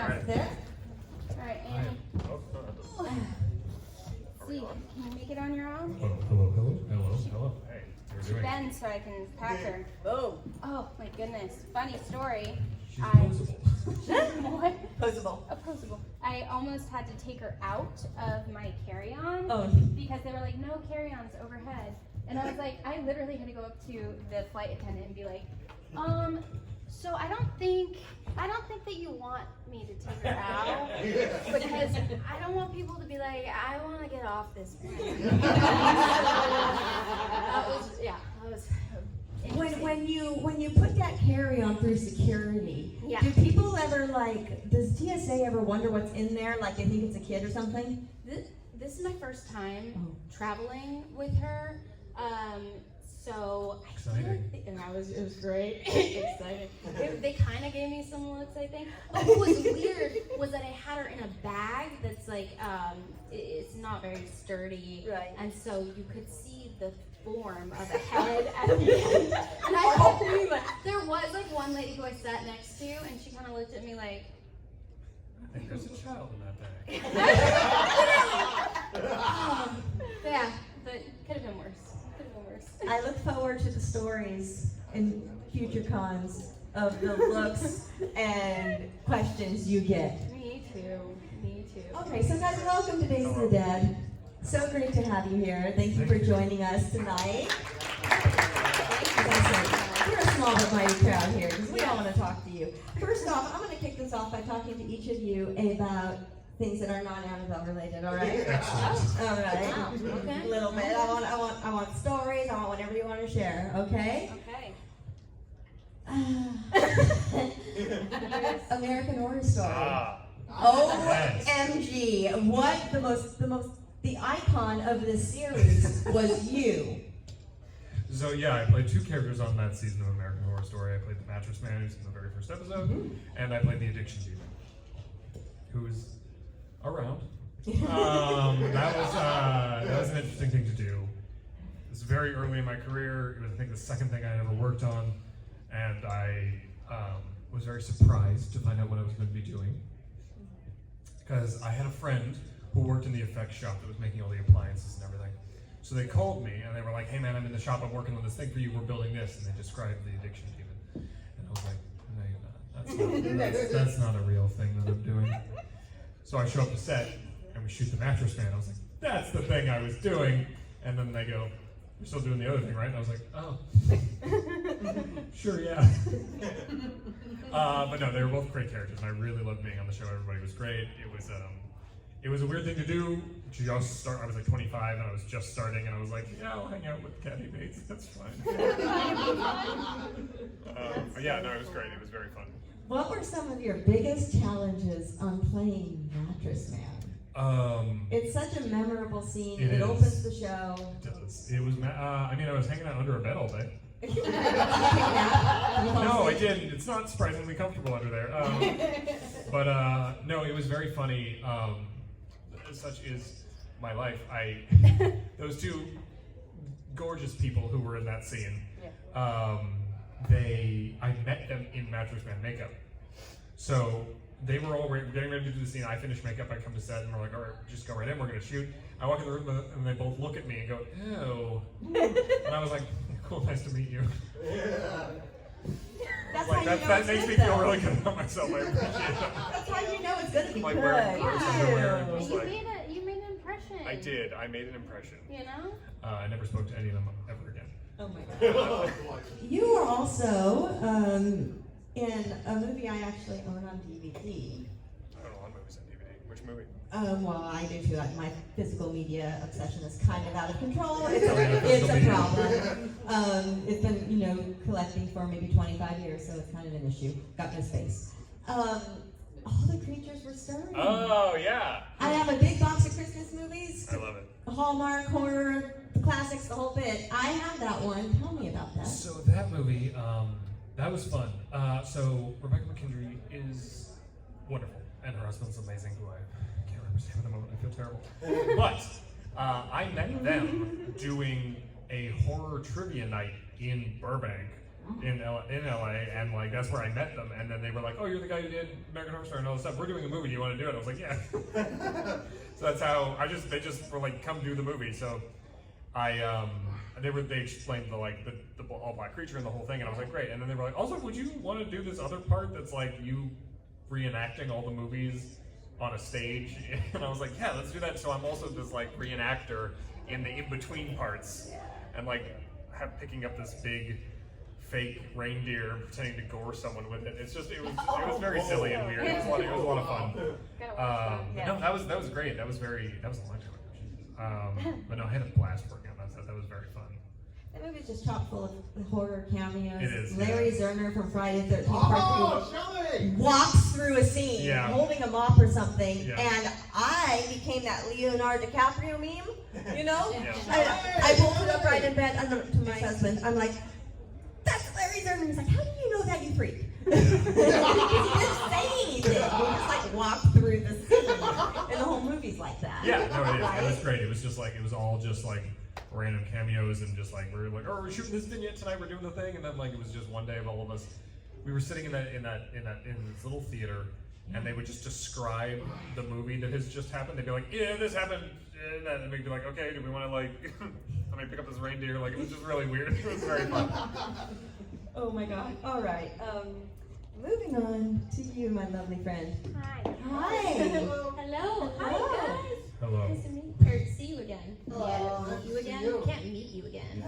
right. There. All right, Annie. See, can you make it on your own? Hello. Hey, how She are you doing? bends so I can pack her. Boom. Oh my goodness. Funny story. She's posable. What? Posable. Opposable. I almost had to take her out of my carry-on because they were like, no carry-ons overhead. And I was like, I literally had to go up to the flight attendant and be like, so I don't think that you want me to take her out because I don't want people to be like, I want to get off this plane. that was When you put that carry-on through security, Yeah. do people ever does TSA ever wonder what's in there? Like they think it's a kid or something? This is my first time traveling with her. So I feel like it was great. Exciting. They kind of gave me some looks, I think. Oh, what was weird was that I had her in a bag that's like, it's not very sturdy. Right. And so you could see the form of a head at the end. And I there was like one lady who I sat next to, and she kind of looked at me like, I think there's a child in that bag. yeah, but could have been worse. I look forward to the stories in future cons of the looks and questions you get. Me too. Okay, so guys, welcome to Days of the Dead. So great to have you here. Thank you for joining us tonight. As I said, we're a small but mighty crowd here because we all want to talk to you. First off, I'm going to kick this off by talking to each of you about things that are non-Annabelle related, all right? All right. Wow, okay. A little bit. I want stories. I want whatever you want to share, okay? Okay. American Horror Story. Yes. OMG! What the icon of this series was you. So yeah, I played two characters on that season of American Horror Story. I played the Mattress Man, who's in the very first episode, and I played the Addiction Demon, who's around. That was an interesting thing to do. It was very early in my career. It was, I think, the second thing I had ever worked on, and I was very surprised to find out what I was going to be doing. Because I had a friend who worked in the effects shop that was making all the appliances and everything. So they called me and they were like, hey man, I'm in the shop, I'm working on this thing for you, we're building this. And they described the Addiction Demon. And I was like, no, you're not. That's not a real thing that I'm doing. So I show up to set and we shoot the Mattress Man. I was like, that's the thing I was doing. And then they go, you're still doing the other thing, right? And I was like, oh. Sure, yeah. But no, they were both great characters, and I really loved being on the show. Everybody was great. It was a weird thing to do. I was like 25, and I was just starting, and I was like, yeah, I'll hang out with Kathy Bates. That's fine. But yeah, no, it was great. It was very fun. What were some of your biggest challenges on playing Mattress Man? It's such a memorable scene. It opens the show. It does. It was. I was hanging out under a bed all day. No, No, I didn't. It's not surprisingly comfortable under there. But no, it was very funny. Such is my life. Those two gorgeous people who were in that scene. I met them in Mattress Man makeup. So they were all getting ready to do the scene. I finished makeup. I come to set and we're like, all right, just go right in. We're gonna shoot. I walk in the room and they both look at me and go, ew. And I was like, cool, nice to meet you. That makes me feel really good about myself. I appreciate that. That's how you know it's gonna be Like good. wearing clothes underwear and You just like. You made an impression. I did. I made an impression. You know? I never spoke to any of them ever again. Oh my god. You were also in a movie I actually own on DVD. I don't know what movies on DVD. Which movie? Well, I do too. My physical media obsession is kind of out of control. It's physical a media. problem. It's been, collecting for maybe 25 years, so it's kind of an issue. Got no space. All the creatures were stirring. Oh, yeah. I have a big box of Christmas movies. I love it. Hallmark, horror, the classics, the whole bit. I have that one. Tell me about that. So that movie, that was fun. So Rebecca McKendry is wonderful, and her husband's amazing, who I can't remember his name at the moment. I feel terrible. But I met them doing a horror trivia night in Burbank in LA, and like that's where I met them. And then they were like, "Oh, you're the guy who did American Horror Story and all this stuff. We're doing a movie. Do you want to do it?" I was like, "Yeah." So that's how they just were like, "Come do the movie." So they explained the all black creature and the whole thing, and I was like, "Great." And then they were like, "Also, would you want to do this other part that's like you reenacting all the movies on a stage?" And I was like, "Yeah, let's do that." So I'm also this like reenactor in the in-between parts, and like picking up this big fake reindeer and pretending to gore someone with it. It was very silly and weird. It was a lot of fun. No, that was great. That was a long time ago. But no, I had a blast working on that stuff. That was very fun. That movie's just chock full of horror cameos. It is. Larry Zerner from Friday the 13th Part 3 walks through a scene holding a mop or something, and I became that Leonardo DiCaprio meme. You know, I pulled it up right in bed to my husband. I'm like, "That's Larry Zerner." He's like, "How do you know that, you freak?" Because he didn't say anything. He just like walked through the scene, and the whole movie's like that. Yeah, no, it is. Right? It was great. It was just like this random cameos, and just like we were like, "Oh, we're shooting this vignette tonight. We're doing the thing," and then like it was just one day of all of us. We were sitting in this little theater, and they would just describe the movie that has just happened. They'd be like, "Yeah, this happened," and we'd be like, "Okay, do we want to like, let me pick up this reindeer?" Like it was just really weird. It was very fun. Oh my God! All right. Moving on to you, my lovely friend. Hi. Hi. Hello. Hi, guys. Hello. Nice to meet see you again. Hello. Yeah, meet you again. You. Can't meet you again.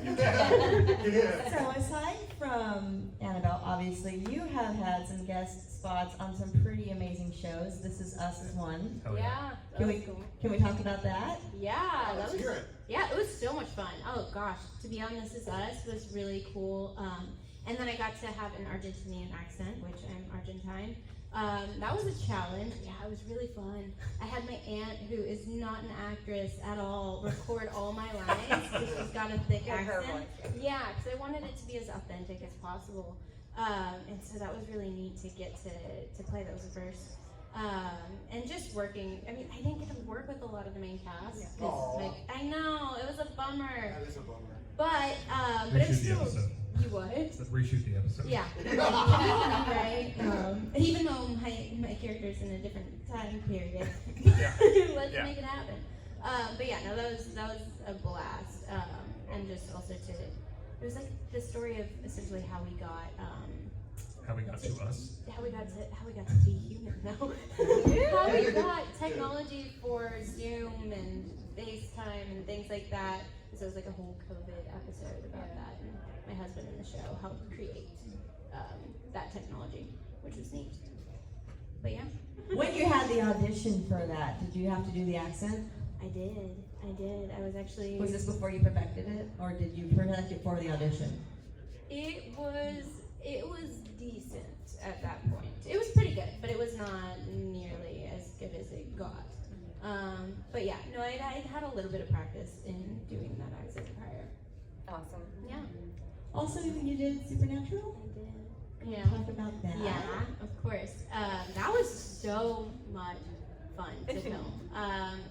So aside from Annabelle, obviously you have had some guest spots on some pretty amazing shows. This Is Us is one. Hell yeah. That was cool. Can we talk about that? Yeah, Let's hear it. Yeah, it was so much fun. Oh gosh, to be on This Is Us was really cool. And then I got to have an Argentinian accent, which I'm Argentine. That was a challenge. Yeah, it was really fun. I had my aunt, who is not an actress at all, record all my lines because she's got a thick accent. Yeah, because I wanted it to be as authentic as possible. And so that was really neat to get to play those first. And just working. I mean, I didn't get to work with a lot of the main cast. Like, I know, it was a bummer. That is a bummer. But it was still. You what? Reshoot the episode. Yeah. Right? Even though my character's in a different time period. Let's make it happen. But yeah, no, that was a blast. And just also it was like the story of essentially how we got to us. How we got to be human. No. How we got technology for Zoom and FaceTime and things like that. So it was like a whole COVID episode about that. And my husband in the show helped create that technology, which was neat. But yeah. When you had the audition for that, did you have to do the accent? I did. I was actually... Was this before you perfected it, or did you perfect it for the audition? It was decent at that point. It was pretty good, but it was not nearly as good as it got. But yeah, no, I had a little bit of practice in doing that accent prior. Awesome. Yeah. Also, you did Supernatural? I did. Yeah. Talk about that. Yeah, of course. That was so much fun to film.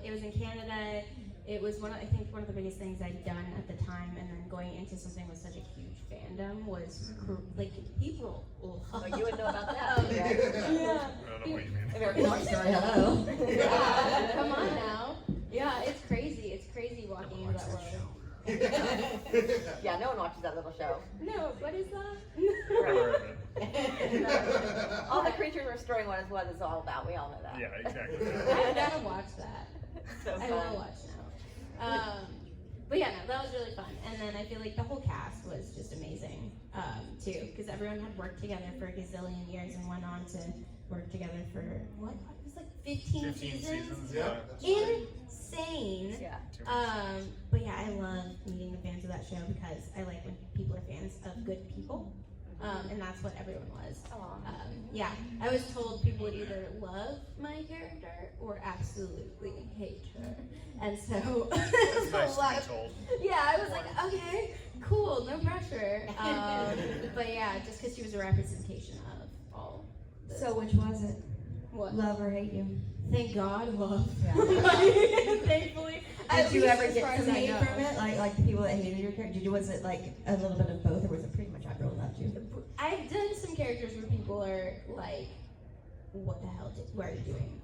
It was in Canada. It was I think one of the biggest things I'd done at the time, and then going into something with such a huge fandom was like people. Oh, you would know about that. Yeah. I don't know what you mean. American Horror Story, hello. Yeah, come on now. Yeah, it's crazy. It's crazy walking into that world. Yeah, no one watches that little show. No, what is that? All the creatures restoring what it's all about. We all know that. Yeah, exactly. I gotta watch that. So I fun. will watch now. But yeah, no, that was really fun. And then I feel like the whole cast was just amazing, too, because everyone had worked together for a gazillion years and went on to work together for, what? It was like 15 seasons? Yeah. Insane. Yeah. But yeah, I love meeting the fans of that show because I like when people are fans of good people. And that's what everyone was. Yeah, I was told people would either love my character or absolutely hate her. And so, It's nice to be told. yeah, I was like, okay, cool, no pressure. But yeah, just because she was a representation of all. So which was it? What? Love or hate you? Thank God, love. Yeah. Thankfully. Did you ever as far get as some I hate know. from it? Like the people that hated your character? Was it like a little bit of both, or was it pretty much everyone loved you? I've done some characters where people are like, what the hell, what are you doing?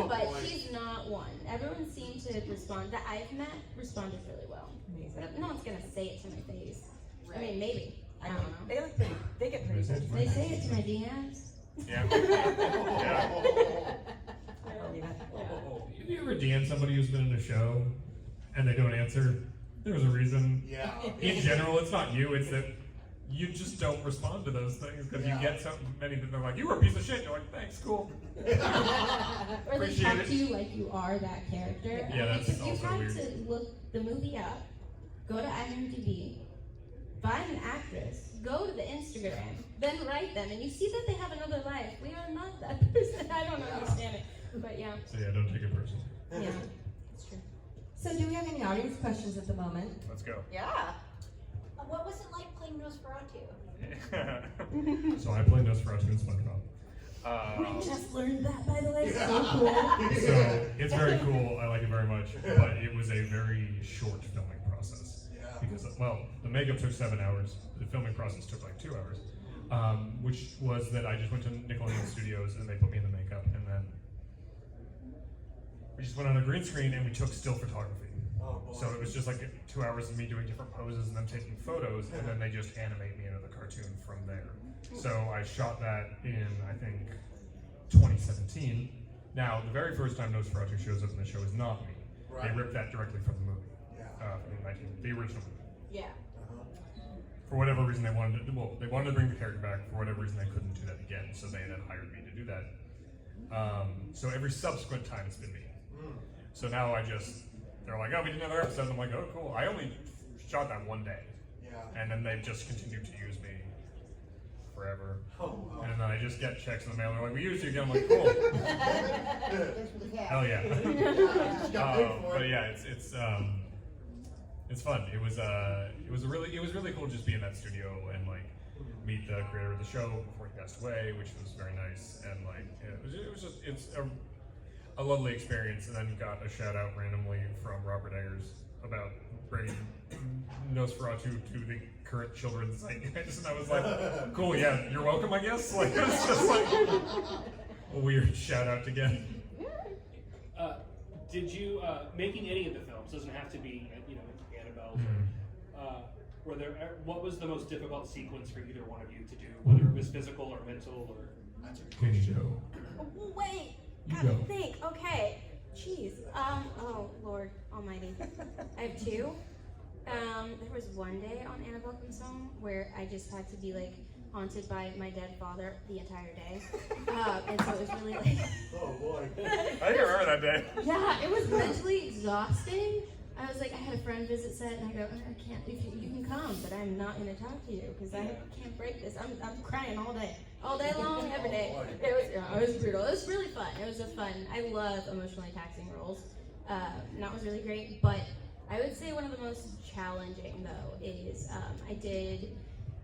But she's not one. Everyone seemed to respond, that I've met, responded really well. Amazing. No one's gonna say it to my face. I mean, maybe. I don't know. They get pretty good. They say it to my DMs. Yeah. Have you ever DM'd somebody who's been in a show and they don't answer? There's a reason. Yeah. In general, it's not you, it's that you just don't respond to those things because you get so many that they're like, you were a piece of shit. You're like, thanks, cool. Or they Appreciate talk it. to you like you are that character. Yeah, that's if you also had weird. to look the movie up, go to IMDb, find an actress, go to the Instagram, then write them, and you see that they have another life. We are not that person. I don't understand it, but yeah. So yeah, don't take it personally. Yeah, it's true. So do we have any audience questions at the moment? Let's go. Yeah. What was it like playing Nosferatu? So I play Nosferatu in SpongeBob. We just learned that, by the way. Yeah. So cool. So it's very cool. I like it very much, but it was a very short filming process. Yeah. Because, well, the makeup took 7 hours. The filming process took like 2 hours, which was that I just went to Nickelodeon Studios and they put me in the makeup, and then we just went on a green screen and we took still photography. Oh, boy. So it was just like 2 hours of me doing different poses and them taking photos, and then they just animate me into the cartoon from there. So I shot that in, I think, 2017. Now, the very first time Nosferatu shows up in the show is not me. Right. They ripped that directly from the movie, Yeah. from the original movie. Yeah. For whatever reason, they wanted to bring the character back. For whatever reason, they couldn't do that again, so they then hired me to do that. So every subsequent time, it's been me. So now they're like, oh, we did another episode. And I'm like, oh, cool. I only shot that one day. Yeah. And then they've just continued to use me forever. Oh, wow. And then I just get checks in the mail. They're like, we used you again. I'm like, cool. Thanks for the cat. Hell yeah. Just got paid for But it. yeah, it's fun. It was really cool just being in that studio and like meet the creator of the show before he passed away, which was very nice. And like it's a lovely experience. And then got a shout out randomly from Robert Eggers about bringing Nosferatu to the current children's zeitgeist, and I was like, cool, yeah, you're welcome, I guess. Like it's just like a weird shout out to get. Did you making any of the films, doesn't have to be Annabelle. What was the most difficult sequence for either one of you to do, whether it was physical or mental or? That's a good Can you question. go? Wait, You gotta go. think. Okay, jeez. Oh Lord Almighty. I have two. There was one day on Annabelle Comes Home where I just had to be like haunted by my dead father the entire day, and so it was really like. Oh boy. I think I remember that day. Yeah, it was mentally exhausting. I was like, I had a friend visit set, and I go, I can't. If you can come, but I'm not going to talk to you because I can't break this. I'm crying all day long, every day. It was brutal. It was really fun. It was fun. I love emotionally taxing roles. That was really great. But I would say one of the most challenging though is I did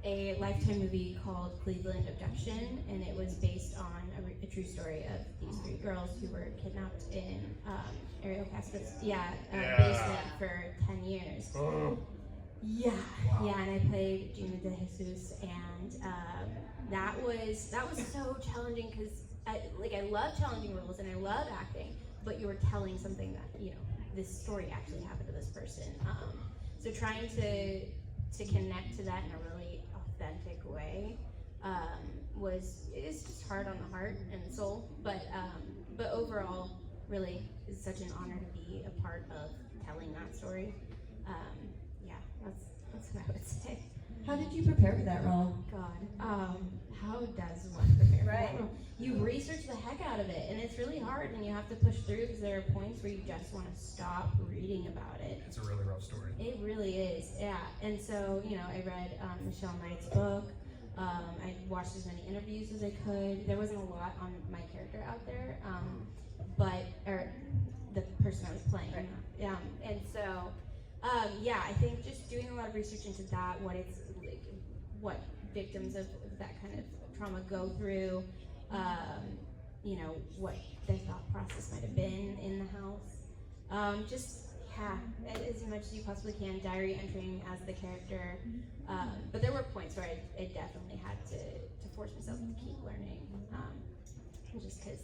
a Lifetime movie called Cleveland Abduction, and it was based on a true story of these 3 girls who were kidnapped in Ariel Casper's basement for 10 years. Oh. Yeah, and I played Gina De Jesus, and that was so challenging because I love challenging roles and I love acting, but you were telling something that this story actually happened to this person. So trying to connect to that in a really authentic way it's just hard on the heart and soul, but overall, really, it's such an honor to be a part of telling that story. That's what I would say. How did you prepare for that role? God, how does one prepare for Right. that role? You research the heck out of it, and it's really hard, and you have to push through because there are points where you just want to stop reading about it. It's a really rough story. It really is, yeah. And so, I read Michelle Knight's book. I watched as many interviews as I could. There wasn't a lot on my character out there, or the person I was playing. Right. And so, I think just doing a lot of research into that, what it's like, what victims of that kind of trauma go through, what their thought process might have been in the house. yeah, as much as you possibly can, diary entering as the character. But there were points where I definitely had to force myself to keep learning, just because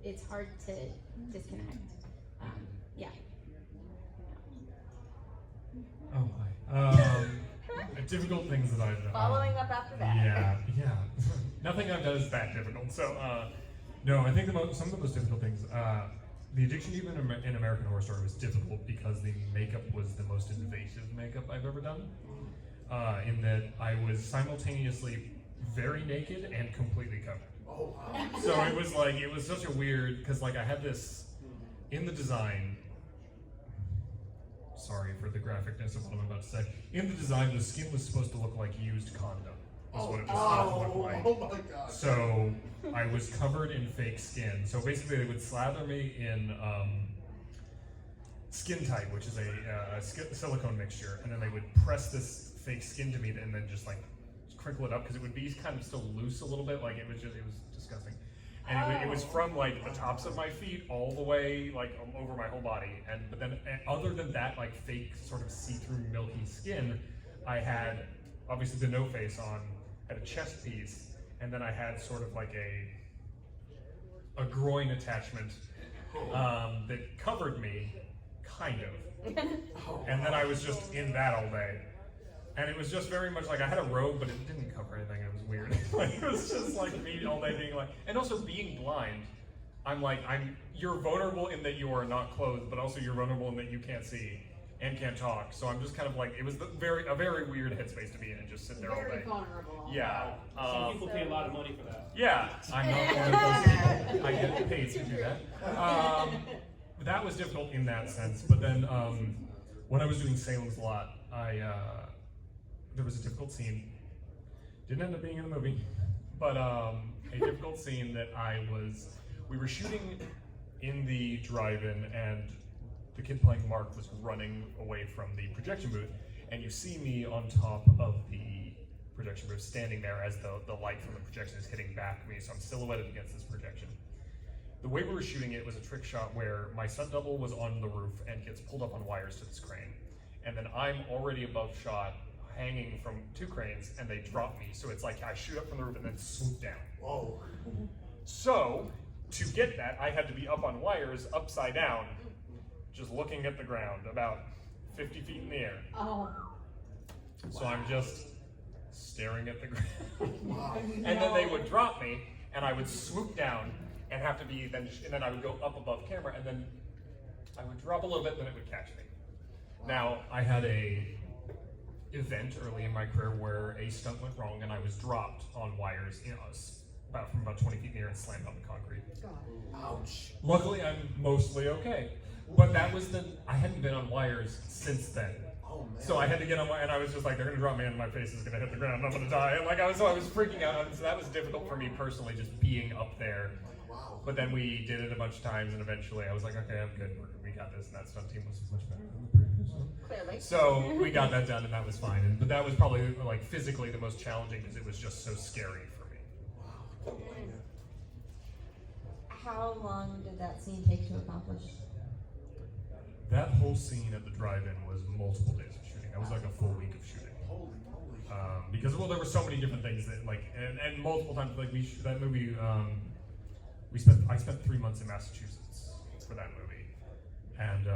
it's hard to disconnect. Yeah. Oh my. Difficult things that I've done. Following up after that. Yeah. Nothing I've done is that difficult. So, no, I think some of the most difficult things. The addiction even in American Horror Story was difficult because the makeup was the most invasive makeup I've ever done. In that I was simultaneously very naked and completely covered. Oh, wow. So it was such a weird, because like I had this, in the design, sorry for the graphicness of what I'm about to say, in the design the skin was supposed to look like used condom, is what it was supposed to look like. Oh my God. So I was covered in fake skin. So basically they would slather me in skin tight, which is a silicone mixture, and then they would press this fake skin to me and then just like crinkle it up because it would be kind of still loose a little bit. Like it was disgusting. And it was from like the tops of my feet all the way like over my whole body. But then other than that like fake sort of see-through milky skin, I had obviously the no face on, had a chest piece, and then I had sort of like a groin attachment that covered me, kind of. And then I was just in that all day. And it was just very much like I had a robe, but it didn't cover anything. It was weird. Like it was just like me all day being like, and also being blind. You're vulnerable in that you are not clothed, but also you're vulnerable in that you can't see and can't talk. So I'm just kind of like, it was a very weird headspace to be in and just sit there all day. Very vulnerable. Yeah. Some people pay a lot of money for that. Yeah, I'm not one of those people. I get paid to do that. That was difficult in that sense. But then when I was doing Salem's Lot, there was a difficult scene. Didn't end up being in the movie, but a difficult scene that we were shooting in the drive-in, and the kid playing Mark was running away from the projection booth, and you see me on top of the projection booth, standing there as the light from the projection is hitting back at me, so I'm silhouetted against this projection. The way we were shooting it was a trick shot where my stunt double was on the roof and gets pulled up on wires to this crane, and then I'm already above shot, hanging from two cranes, and they drop me. So it's like I shoot up from the roof and then swoop down. Whoa. So to get that, I had to be up on wires, upside down, just looking at the ground, about 50 feet in the air. Oh. So I'm just staring at the ground. Wow. And then they would drop me, and I would swoop down, and have to be and then I would go up above camera, and then I would drop a little bit, then it would catch me. Now I had a event early in my career where a stunt went wrong and I was dropped on wires, from about 20 feet in the air and slammed on the concrete. Ouch. Luckily, I'm mostly okay. But that was I hadn't been on wires since then. Oh man. So I had to get on wire, and I was just like, they're gonna drop me and my face is gonna hit the ground and I'm gonna die. And I was freaking out, and so that was difficult for me personally, just being up there. Wow. But then we did it a bunch of times, and eventually I was like, okay, I'm good, we got this, and that stunt team was much better than the previous one. Clearly. So we got that done, and that was fine. But that was probably like physically the most challenging because it was just so scary for me. Wow. How long did that scene take to accomplish? That whole scene at the drive-in was multiple days of shooting. That was like a full week of shooting. Holy moly. Because there were so many different things that and multiple times that movie. I spent 3 months in Massachusetts for that movie, and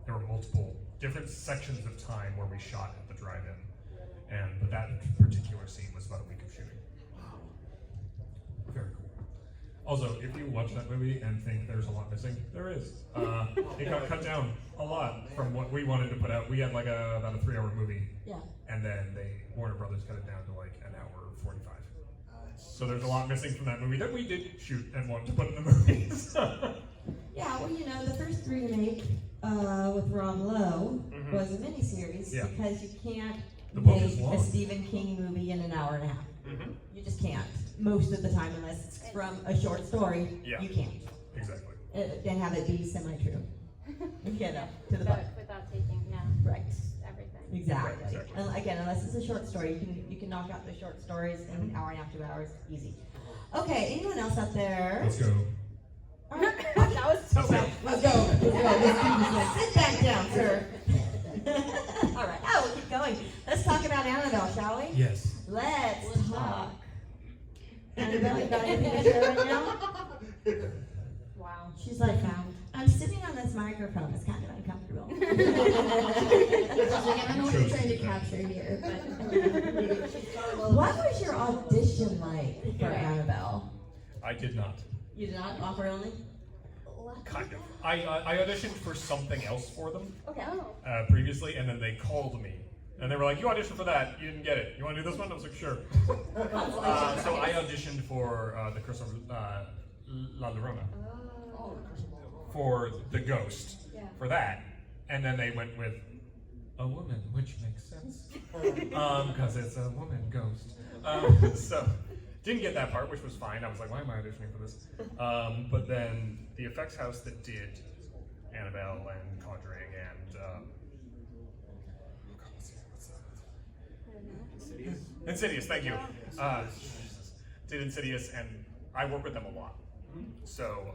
there were multiple different sections of time where we shot at the drive-in, but that particular scene was about a week of shooting. Wow. Very cool. Also, if you watch that movie and think there's a lot missing, there is. It got cut down a lot from what we wanted to put out. We had like about a 3-hour movie, Yeah. and then Warner Brothers cut it down to like an hour 45. So there's a lot missing from that movie that we did shoot and want to put in the movies. Yeah, well, the first 3 to make with Rob Lowe was a miniseries because you can't The book is make long. a Stephen King movie in an hour and a half. You just can't. Most of the time, unless it's from a short story, Yeah. you can't. Exactly. And have it be semi-true. To the book. Without taking, Right. everything. Exactly. Exactly. And again, unless it's a short story, you can knock out the short stories in an hour and a half, 2 hours, easy. Okay, anyone else out there? Let's go. All right. That was so Okay. Let's go. Sit back down, sir. All right, we'll keep going. Let's talk about Annabelle, shall we? Yes. Let's talk. Annabelle, you got anything to share right now? Wow. She's like, I'm sitting on this microphone. It's kind of uncomfortable. She's like, I don't know what you're trying to capture here, but. What was your audition like for Annabelle? I did not. You did not offer only? Kind of. I auditioned for something else for them Okay. previously, and then they called me. And they were like, you auditioned for that, you didn't get it. You want to do this one? I was like, sure. So I auditioned for the Curse of La Llorona. For the ghost. For that. And then they went with a woman, which makes sense. Because it's a woman ghost. So didn't get that part, which was fine. I was like, why am I auditioning for this? But then the effects house that did Annabelle and Conjuring and Insidious, thank you. Did Insidious, and I work with them a lot. So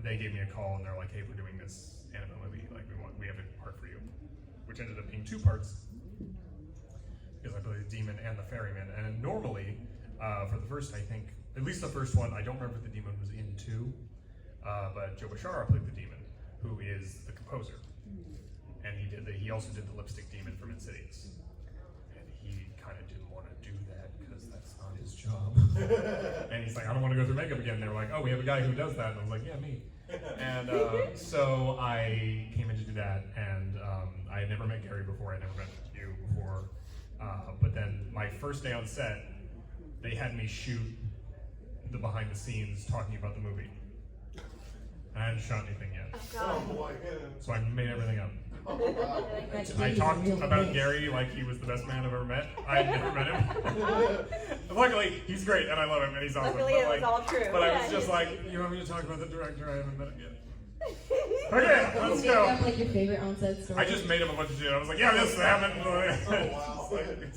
they gave me a call and they're like, hey, we're doing this Annabelle movie. Like, we have a part for you, which ended up being 2 parts because I played the demon and the ferryman. And normally, for the first, I think, at least the first one, I don't remember if the demon was in 2, but Joe Bashara played the demon, who is the composer, and he also did the lipstick demon from Insidious. He kind of didn't want to do that because that's not his job. And he's like, I don't want to go through makeup again. And they were like, oh, we have a guy who does that. And I was like, yeah, me. And so I came in to do that, and I had never met Gary before. I had never met you before. But then my first day on set, they had me shoot the behind the scenes talking about the movie. I hadn't shot anything yet. Oh boy. So I made everything up. Oh, wow. I talked about Gary like he was the best man I've ever met. I had never met him. Luckily, he's great and I love him and he's awesome. Luckily, but, it was all true. But I was Yeah, just he- like, you want me to talk about the director? I haven't met him yet. Okay, let's Make up go. like your favorite on-set story. I just made him a bunch of shit. I was like, yeah, this happened. wow.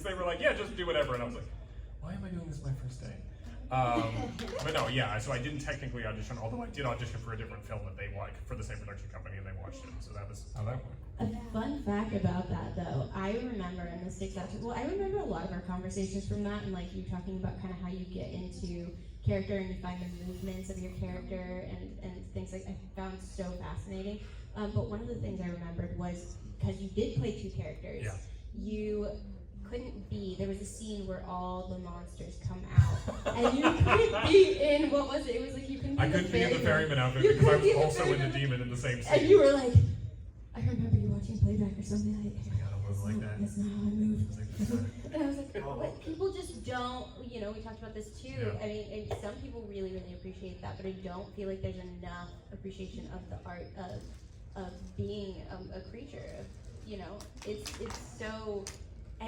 They were like, yeah, just do whatever. And I was like, why am I doing this my first day? But no, yeah, so I didn't technically audition, although I did audition for a different film that they like for the same production company and they watched it. So that was how that went. A fun fact about that, though, I remember, and this sticks out to, well, I remember a lot of our conversations from that, and like you talking about kind of how you get into character and you find the movements of your character and things like I found so fascinating. But one of the things I remembered was because you did play 2 characters, Yeah. you couldn't be, there was a scene where all the monsters come out, and you couldn't be in, what was it? It was like you couldn't be I couldn't be in the ferryman outfit You because I couldn't be was in the also in the ferryman. demon in the same And scene. you were like, I remember you watching playback or something like I gotta move like that. That's not how I move. I was like, And I was like, what? People just don't, you know, we talked about this too. Yeah. I mean, and some people really, really appreciate that, but I don't feel like there's enough appreciation of the art of being a creature. Of, you know, it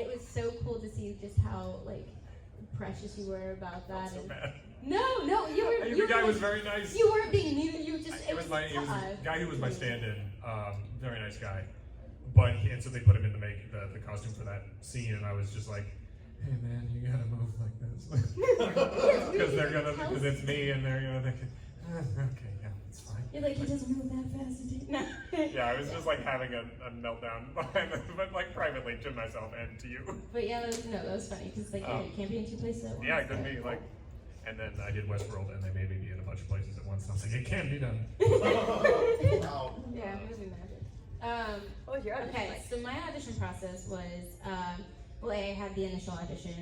was so cool to see just how, like, precious you were about that. I'm so and bad. No, you were. The guy was very nice. You weren't being mean. You were just. It was the tough. guy who was my stand-in. Very nice guy. But and so they put him in the costume for that scene, and I was just like, hey man, you gotta move like this, because it's me, and they're gonna think, okay, yeah, it's fine. You're like, he doesn't move that fast. Is he? No. Yeah, I was just like having a meltdown, but like privately to myself and to you. But yeah, that was funny because like you can't be in 2 places at once. Yeah, it could be like. And then I did Westworld, and they made me be in a bunch of places at once. And I was like, it can be done. Wow. Yeah, it was magic. What was your audition Okay, like? so my audition process was, well, I had the initial audition,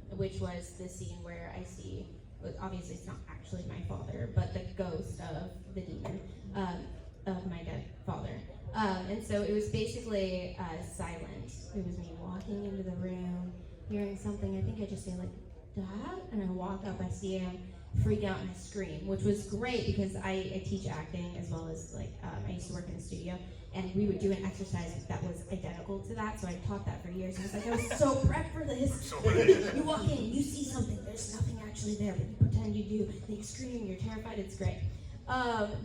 which was the scene where I see, well, obviously it's not actually my father, but the ghost of the demon, of my dead father. And so it was basically silent. It was me walking into the room, hearing something. I think I just say like, Dad? And I walk up, I see him, freak out and I scream, which was great because I teach acting as well as like, I used to work in a studio. And we would do an exercise that was identical to that, so I taught that for years. And I was like, I was so prepped for this. You walk in, you see something, there's nothing actually there, but you pretend you do. Then you scream, you're terrified, it's great.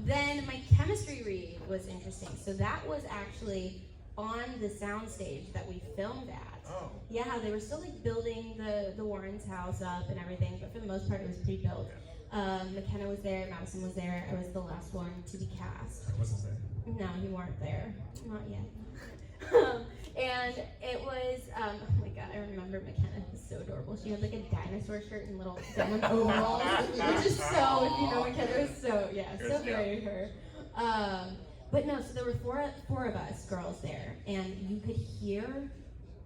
Then my chemistry read was interesting. So that was actually on the soundstage that we filmed at. Oh. Yeah, they were still like building the Warren's house up and everything, but for the most part it was pre-built. McKenna was there, Madison was there. I was the last one to be cast. I wasn't there. No, you weren't there. Not yet. And it was, oh my god, I remember McKenna was so adorable. She had like a dinosaur shirt and little denim overalls, which is so, if you know McKenna, it was so, yeah, so very her. But no, so there were four of us girls there, and you could hear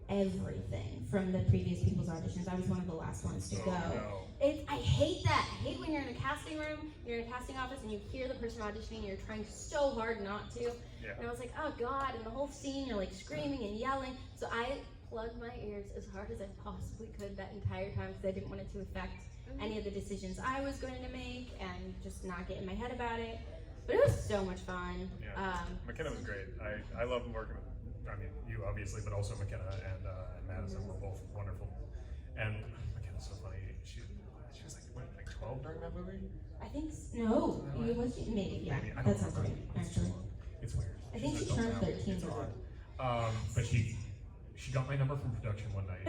everything from the previous people's auditions. I was one of the last ones to go. I hate that. I hate when you're in a casting room, you're in a casting office, and you hear the person auditioning, and you're trying so hard not to. Yeah. And I was like, oh god, and the whole scene, you're like screaming and yelling. So I plugged my ears as hard as I possibly could that entire time because I didn't want it to affect any of the decisions I was going to make and just not get in my head about it. But it was so much fun. Yeah. McKenna was great. I love working with, I mean, you obviously, but also McKenna and Madison were both wonderful. And McKenna's so funny. She was like, what, like 12 during that movie? I think, no, it was, maybe, yeah. Maybe, I That don't sounds remember. right, actually. It's weird. I think She's she an adult turned now. 13. It's odd. But she got my number from production one night.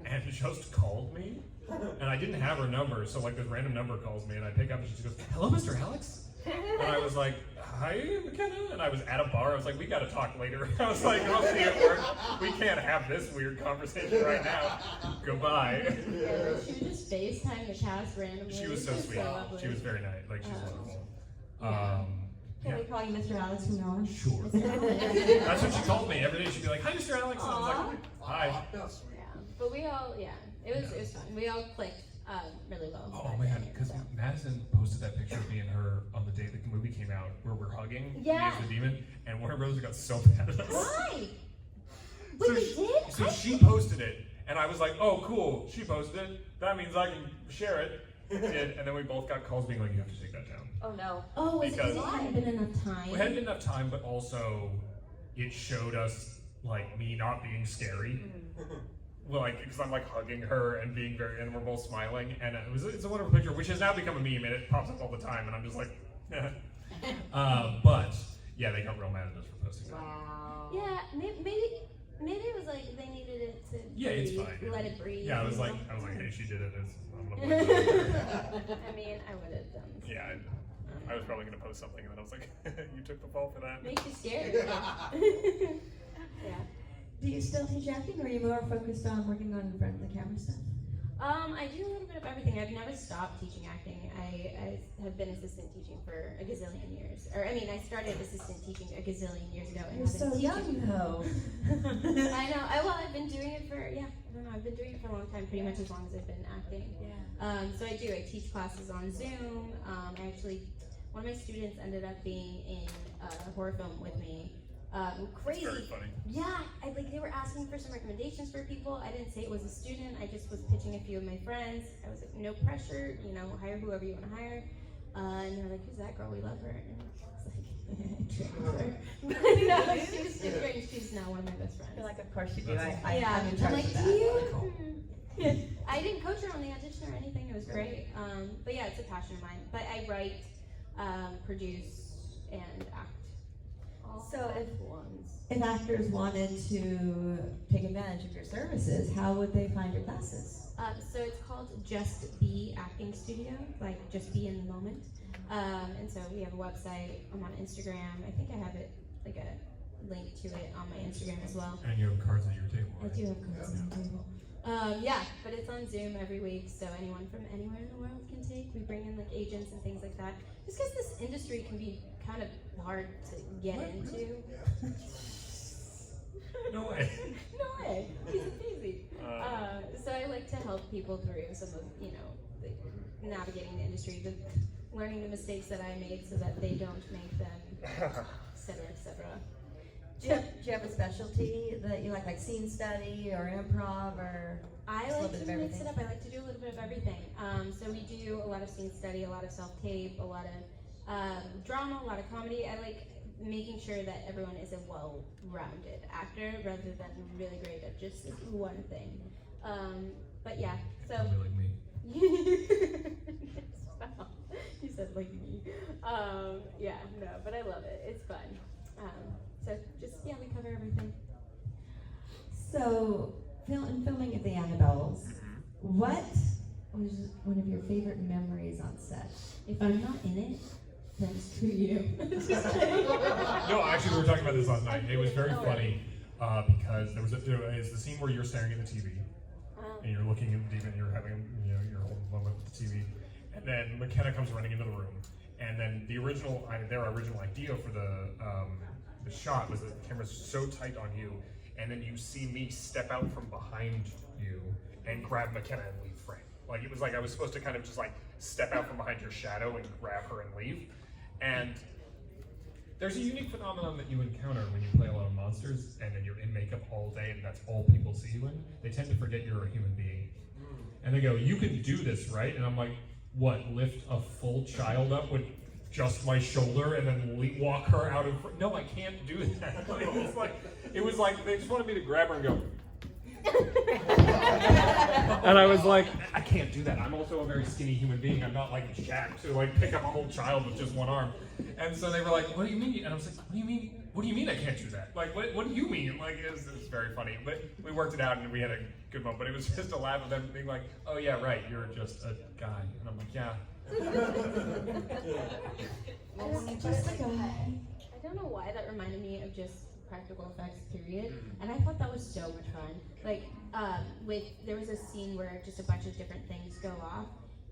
And she just called me. And I didn't have her number, so like this random number calls me and I pick up and she goes, hello, Mr. Alex? And I was like, hi, McKenna? And I was at a bar. I was like, we gotta talk later. I was like, I'll see you at work. We can't have this weird conversation right now. Goodbye. Yeah, she would just FaceTime the cast randomly. She was so It sweet. lovely. She was very nice. Like, she's wonderful. yeah. Can we call you Mr. Alex from now on? Sure. That's what she called me. Every day she'd be like, hi, Mr. Alex. And I was like, hi. Yeah, but we all, it was fun. We all clicked really well. Oh man, because Madison posted that picture of me and her on the day the movie came out, where we're hugging, Yeah. me as the demon, and Warner Brothers got so mad at us. Why? Wait, they did? So she posted it, and I was like, oh cool, she posted it, that means I can share it. Did, and then we both got calls being like, you have to take that down. Oh no. Oh, was it because Because- it hadn't been enough time? We hadn't been enough time, but also it showed us like me not being scary. Well, like, because I'm like hugging her and being very, and we're both smiling, and it's a wonderful picture, which has now become a meme, and it pops up all the time, and I'm just like, but yeah, they got real mad at us for posting that. Wow. Yeah, maybe it was like they needed it to Yeah, it's breathe, fine. let it breathe. Yeah, I was you like, know? hey, she did it. I'm gonna blame her. I mean, I would have done. Yeah, I was probably gonna post something, and then I was like, you took the fall for that. Makes you scared. Yeah. Do you still teach acting, or are you more focused on working on in front of the camera stuff? I do a little bit of everything. I've never stopped teaching acting. I have been assistant teaching for a gazillion years. Or, I mean, I started assistant teaching a gazillion years ago. And You're have been so teaching. young, though. I know. I've been doing it for, I don't know, I've been doing it for a long time, pretty much as long as I've been acting. Yeah. So I teach classes on Zoom. One of my students ended up being in a horror film with me. Crazy. It's very funny. Yeah, they were asking for some recommendations for people. I didn't say it was a student. I just was pitching a few of my friends. I was like, no pressure, hire whoever you want to hire. And they're like, who's that girl? We love her. And I was like, but no, she was great. She's now one of my best friends. You're like, of course you do. That's I'm in charge like, of that. do you? I didn't coach her on the audition or anything. It was great. But yeah, it's a passion of mine. But I write, produce, and act. So ones. If actors wanted to take advantage of your services, how would they find your classes? So it's called Just Be Acting Studio, like just be in the moment. And so we have a website. I'm on Instagram. I think I have it like a link to it on my Instagram as well. And you have cards at your table, I right? do have cards on the table. But it's on Zoom every week, so anyone from anywhere in the world can take. We bring in like agents and things like that. Just because this industry can be kind of hard to get into. No way. No way. Easy peasy. So I like to help people through some of, the navigating the industry, learning the mistakes that I made so that they don't make them, et cetera, et cetera. Do you have a specialty that you like scene study or improv or? I Just a like little to bit of mix it everything. up. I like to do a little bit of everything. So we do a lot of scene study, a lot of self-tape, a lot of drama, a lot of comedy. I like making sure that everyone is a well-rounded actor rather than really great at just one thing. But yeah, so. Probably like me. Stop. You said like me. But I love it. It's fun. So we cover everything. So, filming at the Annabelles, what was one of your favorite memories on set? If I'm not in it, then screw you. No, actually, we were talking about this last night. It was very funny because there was it's the scene where you're staring at the TV and you're looking at the demon, you're having your whole moment with the TV, and then McKenna comes running into the room, and then their original idea for the shot was that the camera's so tight on you, and then you see me step out from behind you and grab McKenna and leave frame. Like it was like I was supposed to kind of just like step out from behind your shadow and grab her and leave. And there's a unique phenomenon that you encounter when you play a lot of monsters and then you're in makeup all day and that's all people see you in. They tend to forget you're a human being. And they go, you can do this, right? And I'm like, what, lift a full child up with just my shoulder and then walk her out of, no, I can't do that. It was like they just wanted me to grab her and go, and I was like, I can't do that. I'm also a very skinny human being. I'm not like Jack to like pick up a whole child with just one arm. And so they were like, what do you mean? And I was like, what do you mean? What do you mean I can't do that? Like, what do you mean? Like, it was very funny. But we worked it out and we had a good moment. But it was just a laugh of them being like, oh yeah, right, you're just a guy. And I'm like, yeah. Just like a I don't know why that reminded me of just practical effects, period. And I thought that was so much fun. Like, there was a scene where just a bunch of different things go off.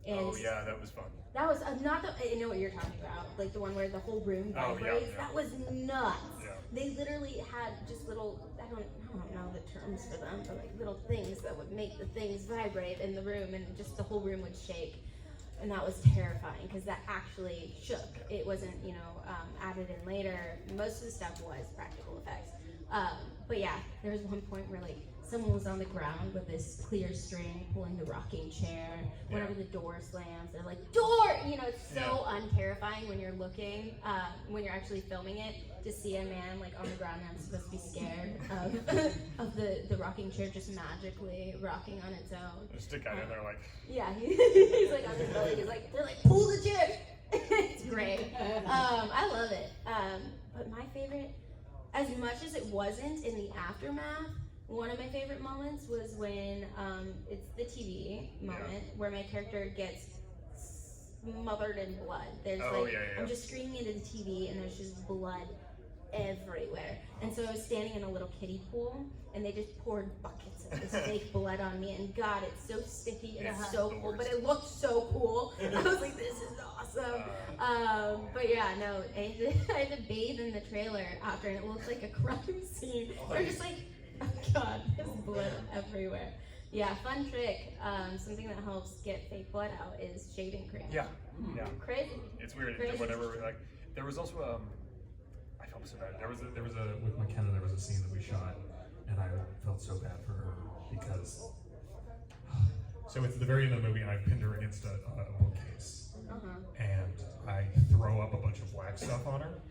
And oh yeah, that was fun. That was not the, I know what you're talking about, like the one where the whole room vibrates. Yeah. That was nuts. Yeah. They literally had just little, I don't know the terms for them, but like little things that would make the things vibrate in the room, and just the whole room would shake. And that was terrifying because that actually shook. It wasn't, added in later. Most of the stuff was practical effects. But yeah, there was one point where like someone was on the ground with this clear string pulling the rocking chair. Whenever the door slams, they're like, door! It's so unterrifying when you're looking, when you're actually filming it, to see a man like on the ground and I'm supposed to be scared of the rocking chair just magically rocking on its own. There's a guy in there like, yeah, he's like on his belly. He's like, they're like, pull the chair. It's great. I love it. But my favorite, as much as it wasn't in the aftermath, one of my favorite moments was when it's the TV moment where my character gets smothered in blood. There's I'm just screaming into the TV and there's just blood everywhere. And so I was standing in a little kiddie pool and they just poured buckets of this fake blood on me, and God, it's so sticky and it's so cool, but it looked so cool. I was like, this is awesome. But yeah, no, I had to bathe in the trailer after, and it looked like a crime scene. They're just like, oh God, there's blood everywhere. Yeah, fun trick. Something that helps get fake blood out is shaving cream. yeah. Crazy. It's weird. Crazy. Whatever. Like, there was also I felt so bad. There was a with McKenna. There was a scene that we shot, and I felt so bad for her because. So it's the very end of the movie, and I pinned her against a bookcase, and I throw up a bunch of black stuff on her.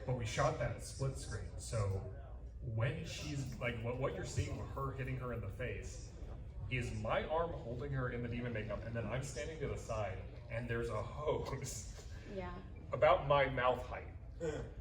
But we shot that split screen, so when she's like, what you're seeing with her hitting her in the face is my arm holding her in the demon makeup, and then I'm standing to the side, and there's a hose about my mouth height,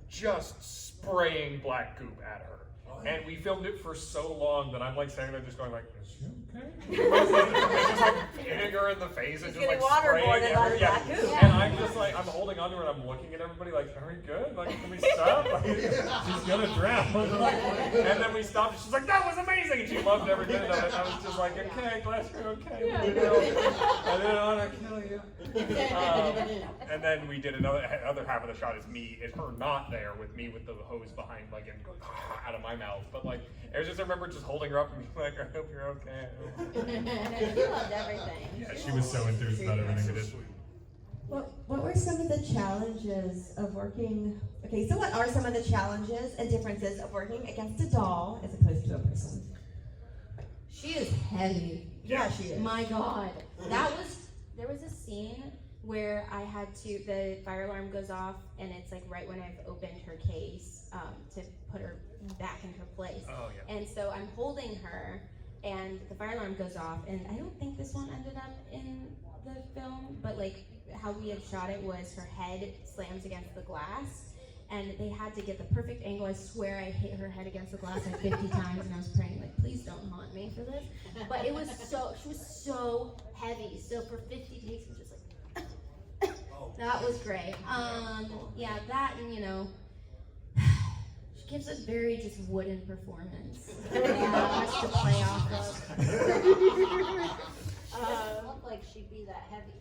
just spraying black goop at her. And we filmed it for so long that I'm like standing there just going like, is she okay? It's just like hitting her in the face and just like spraying everywhere. And I'm just like, I'm holding onto her and I'm looking at everybody like, are we good? Like, can we stop? Like, she's gonna drown. And then we stopped and she's like, that was amazing! And she loved every minute of it. And I was just like, okay, glad you're okay. I didn't want to kill you. And then we did other half of the shot is her not there with me with the hose behind like and going out of my mouth. But like, I just remember just holding her up and being like, I hope you're okay. She loved everything. Yeah, she was so enthused about everything we did. What were some of the challenges of working? Okay, so what are some of the challenges and differences of working against a doll as opposed to a person? She is heavy. Yeah, she is. My God, there was a scene where I had to, the fire alarm goes off, and it's like right when I've opened her case to put her back in her place. Oh, yeah. And so I'm holding her, and the fire alarm goes off, and I don't think this one ended up in the film, but like how we had shot it was her head slams against the glass, and they had to get the perfect angle. I swear I hit her head against the glass like 50 times, and I was praying, like, please don't haunt me for this. But it was she was so heavy. So for 50 takes, it was just like, that was great. Yeah, that, and you know, she gives a very just wooden performance. Not much to play off of. Doesn't look like she'd be that heavy.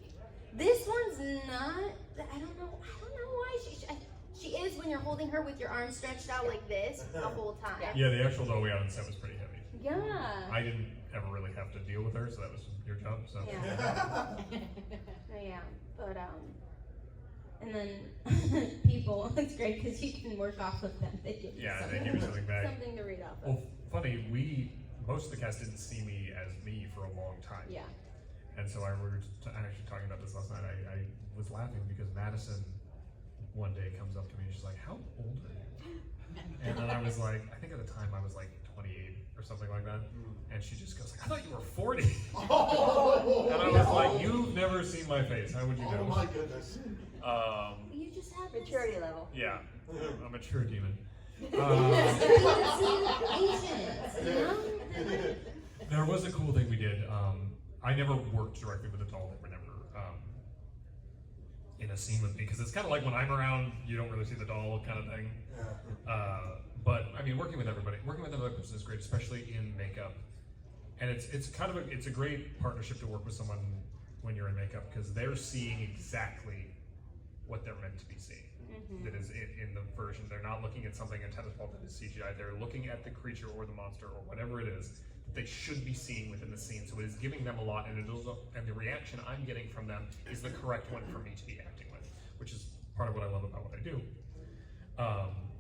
This one's not. I don't know why she is when you're holding her with your arms stretched out like this the whole time. Yeah, the actual doll we had on set was pretty heavy. Yeah. I didn't ever really have to deal with her, so that was your job. So. Yeah. Yeah, but and then people, it's great because you can work off of them. They give you Yeah, something, they give you something back. something to read off of. Well, funny, most of the cast didn't see me as me for a long time. Yeah. And so we were actually talking about this last night. I was laughing because Madison one day comes up to me and she's like, "How old are you?" And then I was like, I think at the time I was like 28 or something like that. And she just goes like, "I thought you were 40." And I was like, "You've never seen my face. How would you know?" Oh my goodness. You just have this. Maturity level. Yeah, I'm a mature demon. There was a cool thing we did. I never worked directly with a doll. They were never in a scene with me because it's kind of like when I'm around, you don't really see the doll kind of thing. But I mean, working with another person is great, especially in makeup. And it's a great partnership to work with someone when you're in makeup because they're seeing exactly what they're meant to be seeing. That is in the version. They're not looking at something in tennis ball that is CGI. They're looking at the creature or the monster or whatever it is that they should be seeing within the scene. So it is giving them a lot, and the reaction I'm getting from them is the correct one for me to be acting with, which is part of what I love about what I do.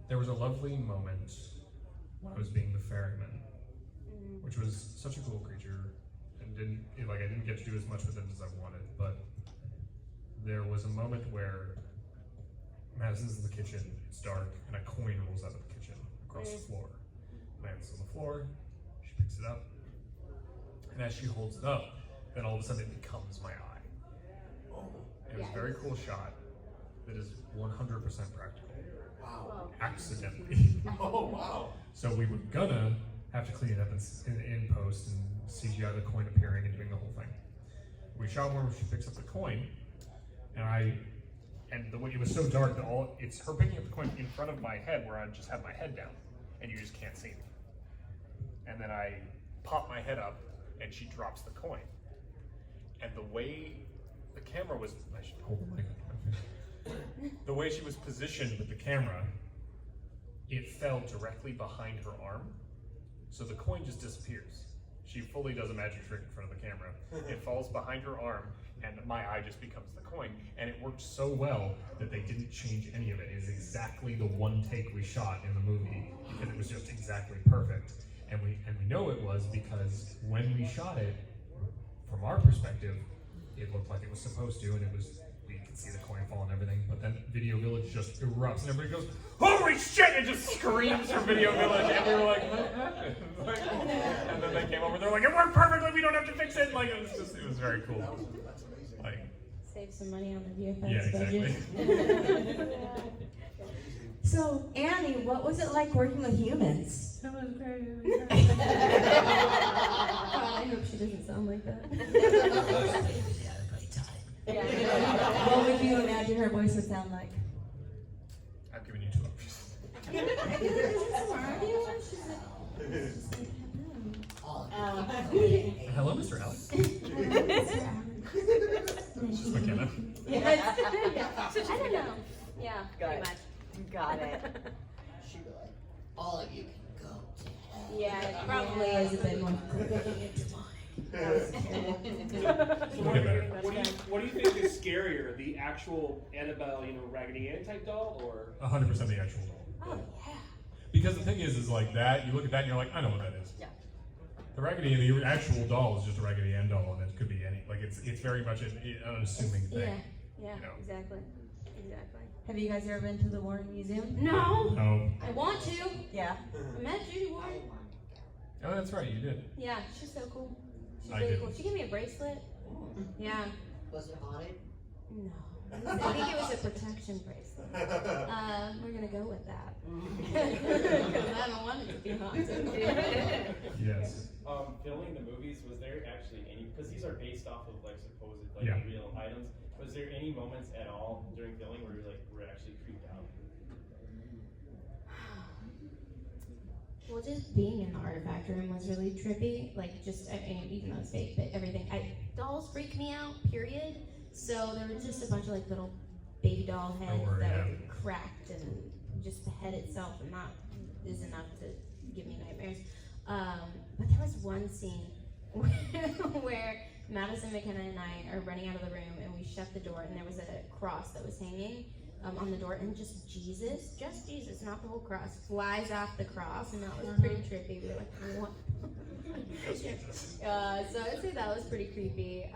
There was a lovely moment when I was being the ferryman, which was such a cool creature, and I didn't get to do as much with it as I wanted, but there was a moment where Madison's in the kitchen, it's dark, and a coin rolls out of the kitchen across the floor. Lands on the floor, she picks it up, and as she holds it up, then all of a sudden it becomes my eye. It was a very cool shot that is 100% practical. Wow. Accidentally. Oh, wow. So we were gonna have to clean it up in post and CGI the coin appearing and doing the whole thing. We shot one where she picks up the coin, and the way it was so dark that it's her picking up the coin in front of my head where I just have my head down and you just can't see me. And then I pop my head up and she drops the coin. And the way the camera was, I should hold the mic up. The way she was positioned with the camera, it fell directly behind her arm. So the coin just disappears. She fully does a magic trick in front of the camera. It falls behind her arm, and my eye just becomes the coin. And it worked so well that they didn't change any of it. It is exactly the one take we shot in the movie, because it was just exactly perfect. And we know it was because when we shot it, from our perspective, it looked like it was supposed to, and we could see the coin fall and everything. But then Video Village just erupts, and everybody goes, "Holy shit!" and just screams from Video Village, and we were like, "What happened?" And then they came over, they're like, "It worked perfectly. We don't have to fix it." Like it was very cool. That's amazing. Like, Save some money on the VFX yeah, budget. exactly. So, Annie, what was it like working with humans? That was great. I hope she doesn't sound like that. What would you imagine her voice would sound like? I've given you 2 options. Hello, Mr. Alex. This is McKenna. I don't know. Yeah, pretty much. Got it. She'd be like, all of you can go to hell. Yeah, it probably is a bit more. We'll get better. What do you think is scarier, the actual Annabelle, Raggedy Ann type doll, or 100% the actual doll. Oh, yeah. Because the thing is like that, you look at that and you're like, I know what that is. Yeah. The Raggedy Ann, the actual doll is just a Raggedy Ann doll, and it could be any, like it's very much an unassuming thing. Yeah, You know. exactly. Have you guys ever been to the Warren Museum? No, Oh, I want to. Yeah. I met Judy Warren. oh, that's right, you did. Yeah, she's so cool. She's I really did. cool. She gave me a bracelet. Yeah. Was it haunted? No. I think it was a protection bracelet. We're gonna go with that. Because I don't want it to be haunted. Yes. Filming the movies, was there actually any, because these are based off of like supposed like Yeah. real items, was there any moments at all during filming where you're like, we're actually creeped out? Well, just being in the artifact room was really trippy. Like, just, I mean, even though it's fake, but everything. Dolls freak me out, period. So there was just a bunch of like little baby doll heads worry, that yeah. were cracked, and just the head itself, and that is enough to give me nightmares. But there was one scene where Madison McKenna and I are running out of the room, and we shut the door, and there was a cross that was hanging on the door, and just Jesus, not the whole cross, flies off the cross, and that was pretty trippy. We were like, what? So I'd say that was pretty creepy.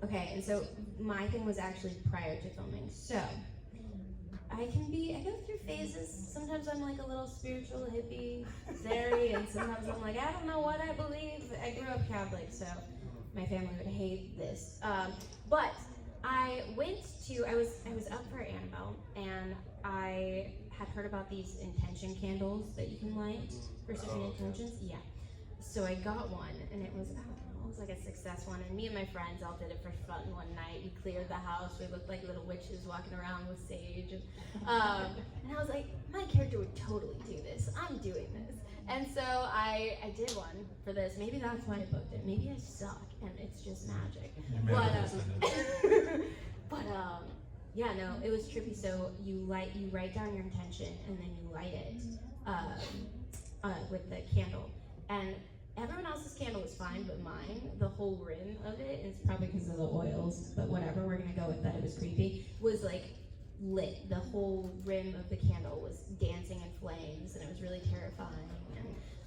Okay, and so my thing was actually prior to filming. So I go through phases. Sometimes I'm like a little spiritual hippie, Zary, and sometimes I'm like, I don't know what I believe. I grew up Catholic, so my family would hate this. But I was up for Annabelle, and I had heard about these intention candles that you can light for certain intentions. Yeah. So I got one, and it was like a success one. And me and my friends all did it for fun one night. We cleared the house. We looked like little witches walking around with sage. And I was like, my character would totally do this. I'm doing this. And so I did one for this. Maybe that's why I booked it. Maybe I suck, and it's just magic. Yeah, no, it was trippy. So you write down your intention, and then you light it with the candle. And everyone else's candle was fine, but mine, the whole rim of it, it's probably because of the oils, but whatever, we're gonna go with that, it was creepy, was like lit. The whole rim of the candle was dancing in flames, and it was really terrifying,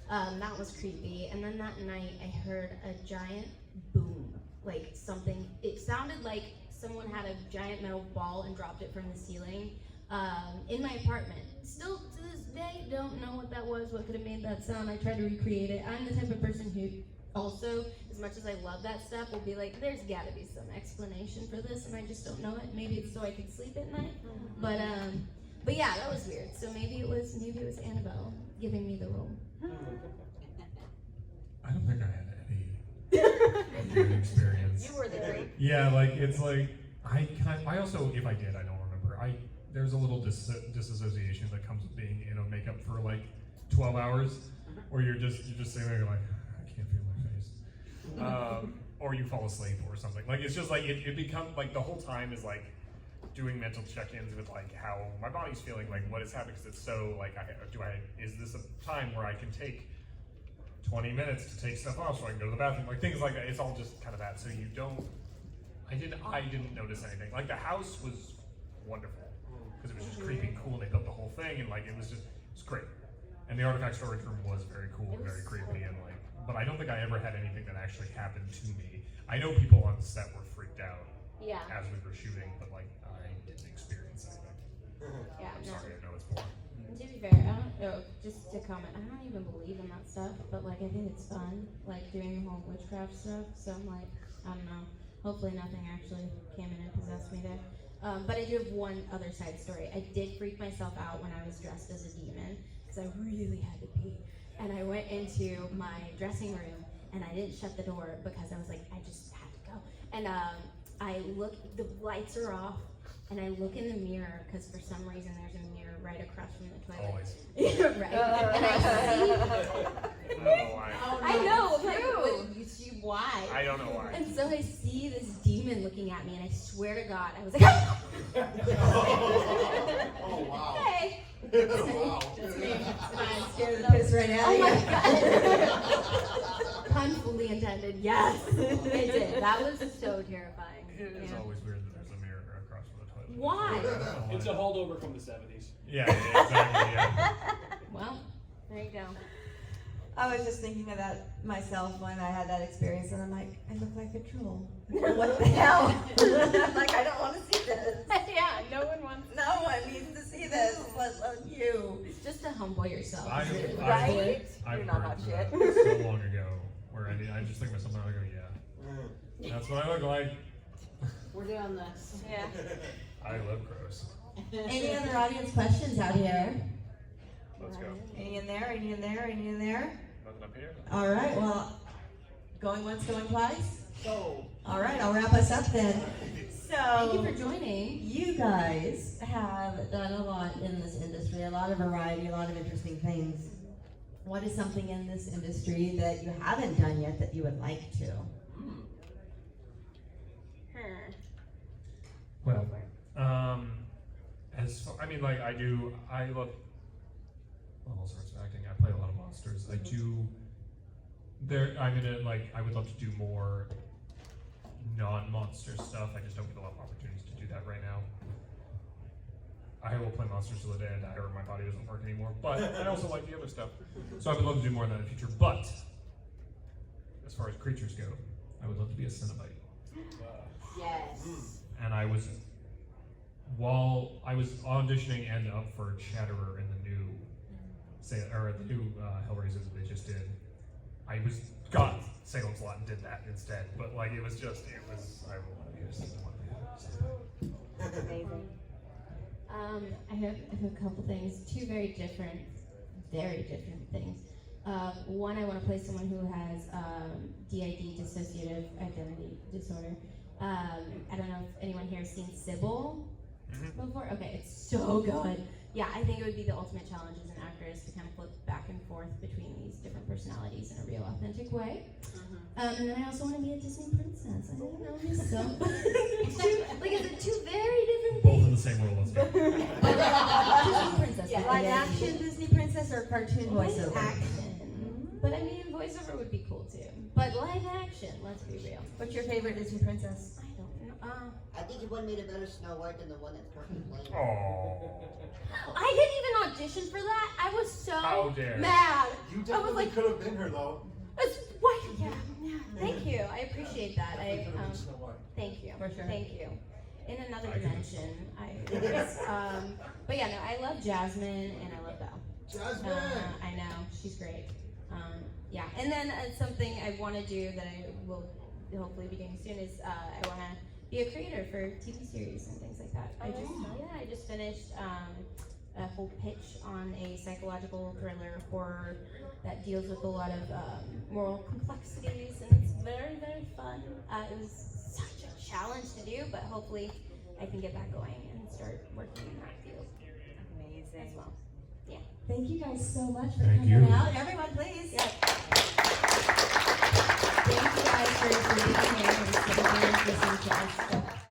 and that was creepy. And then that night, I heard a giant boom, like something, it sounded like someone had a giant metal ball and dropped it from the ceiling in my apartment. Still to this day, don't know what that was, what could have made that sound. I tried to recreate it. I'm the type of person who also, as much as I love that stuff, will be like, there's gotta be some explanation for this, and I just don't know it. Maybe it's so I can sleep at night. But yeah, that was weird. So maybe it was Annabelle giving me the role. I don't think I had any weird experience. You were the dream. Yeah, like it's like I also, if I did, I don't remember. There's a little disassociation that comes with being in a makeup for like 12 hours, where you're just sitting there, you're like, I can't feel my face, or you fall asleep or something. Like it's just like it becomes like the whole time is like doing mental check-ins with like how my body's feeling, like what is happening, because it's so like is this a time where I can take 20 minutes to take stuff off so I can go to the bathroom, like things like that. It's all just kind of that. So you don't. I didn't notice anything. Like the house was wonderful because it was just creepy and cool. And they built the whole thing, and like it was great. And the artifact storage room was very cool, very creepy, and like. But I don't think I ever had anything that actually happened to me. I know people on the set were freaked out as we were shooting, but like I didn't experience anything. Yeah, I'm no. sorry, I know it's boring. And to be fair, I don't know, just to comment, I don't even believe in that stuff, but like I think it's fun, like doing the whole witchcraft stuff, so I'm like, I don't know, hopefully nothing actually came in and possessed me there. But I do have one other side story. I did freak myself out when I was dressed as a demon, because I really had to pee. And I went into my dressing room, and I didn't shut the door because I was like, I just had to go. And I look, the lights are off, and I look in the mirror, because for some reason there's a mirror right across from the toilet. Always. Right. And I see, I don't know why. I know, like, but you see why. I don't know why. And so I see this demon looking at me, and I swear to God, I was like, Oh, wow. hey. Wow. That's me. I'm scared the piss right out. Oh my God. Pun fully intended, yes. It did. That was so terrifying. It is always weird that there's a mirror across from the toilet. Why? I don't know why. It's a holdover from the 70s. Yeah, exactly. Yeah. Well, there you go. I was just thinking of that myself when I had that experience, and I'm like, I look like a troll. What the hell? I'm like, I don't want to see this. Yeah, no one wants. No one needs to see this, let alone you. Just to humble yourself. Right? I've You're not heard hot that shit. so long ago, where I just think of something and I go, yeah, that's what I look like. We're doing this. Yeah. I love crows. Any other audience questions out here? Let's go. Any in there? Any in there? Any in there? Nothing up here. All right, well, going once, going twice? So, All right, I'll wrap us up then. Thank you So, for joining. you guys have done a lot in this industry, a lot of variety, a lot of interesting things. What is something in this industry that you haven't done yet that you would like to? Well, I love all sorts of acting. I play a lot of monsters. I would love to do more non-monster stuff. I just don't get a lot of opportunities to do that right now. I will play monsters till the day I die or my body doesn't work anymore, but I also like the other stuff. So I would love to do more of that in the future, but as far as creatures go, I would love to be a Cenobite. yes. And while I was auditioning and up for Chatterer in the new Hellraiser that they just did, I got Salem's Lot and did that instead. But I want to be a Cenobite. Amazing. I have a couple things. Two very different things. One, I want to play someone who has DID, dissociative identity disorder. I don't know if anyone here has seen Sybil before. Okay, it's so good. Yeah, I think it would be the ultimate challenge as an actress to kind of flip back and forth between these different personalities in a real, authentic way. And then I also want to be a Disney princess. I don't know, it's so it's two very different Both in things. the same role. Let's go. Disney princess. Yeah, with Live DID. action Disney princess or cartoon Live voiceover? action. But I mean, voiceover would be cool too. But live action, let's be real. What's your favorite Disney princess? I don't know. I think you would made a better Snow White than the one that's currently playing. Oh, I didn't even audition for that. I was so How dare. mad. You I was definitely like, could have been her though. it's what? Yeah. Thank you. I appreciate that. Definitely could have been Snow White. Thank you. For sure. Thank you. In another I can- dimension, but yeah, no, I love Jasmine and I love Belle. Jasmine. I know she's great. Yeah, and then something I want to do that I will hopefully be doing soon is I want to be a creator for TV series and things like that. I just finished a whole pitch on a psychological thriller horror that deals with a lot of moral complexities, and it's very, very fun. It was such a challenge to do, but hopefully I can get that going and start working in that field Amazing. as well. Yeah. Thank you guys so much for Thank coming you. out. Everyone, please. Yeah. Thank you guys for being here and listening to us.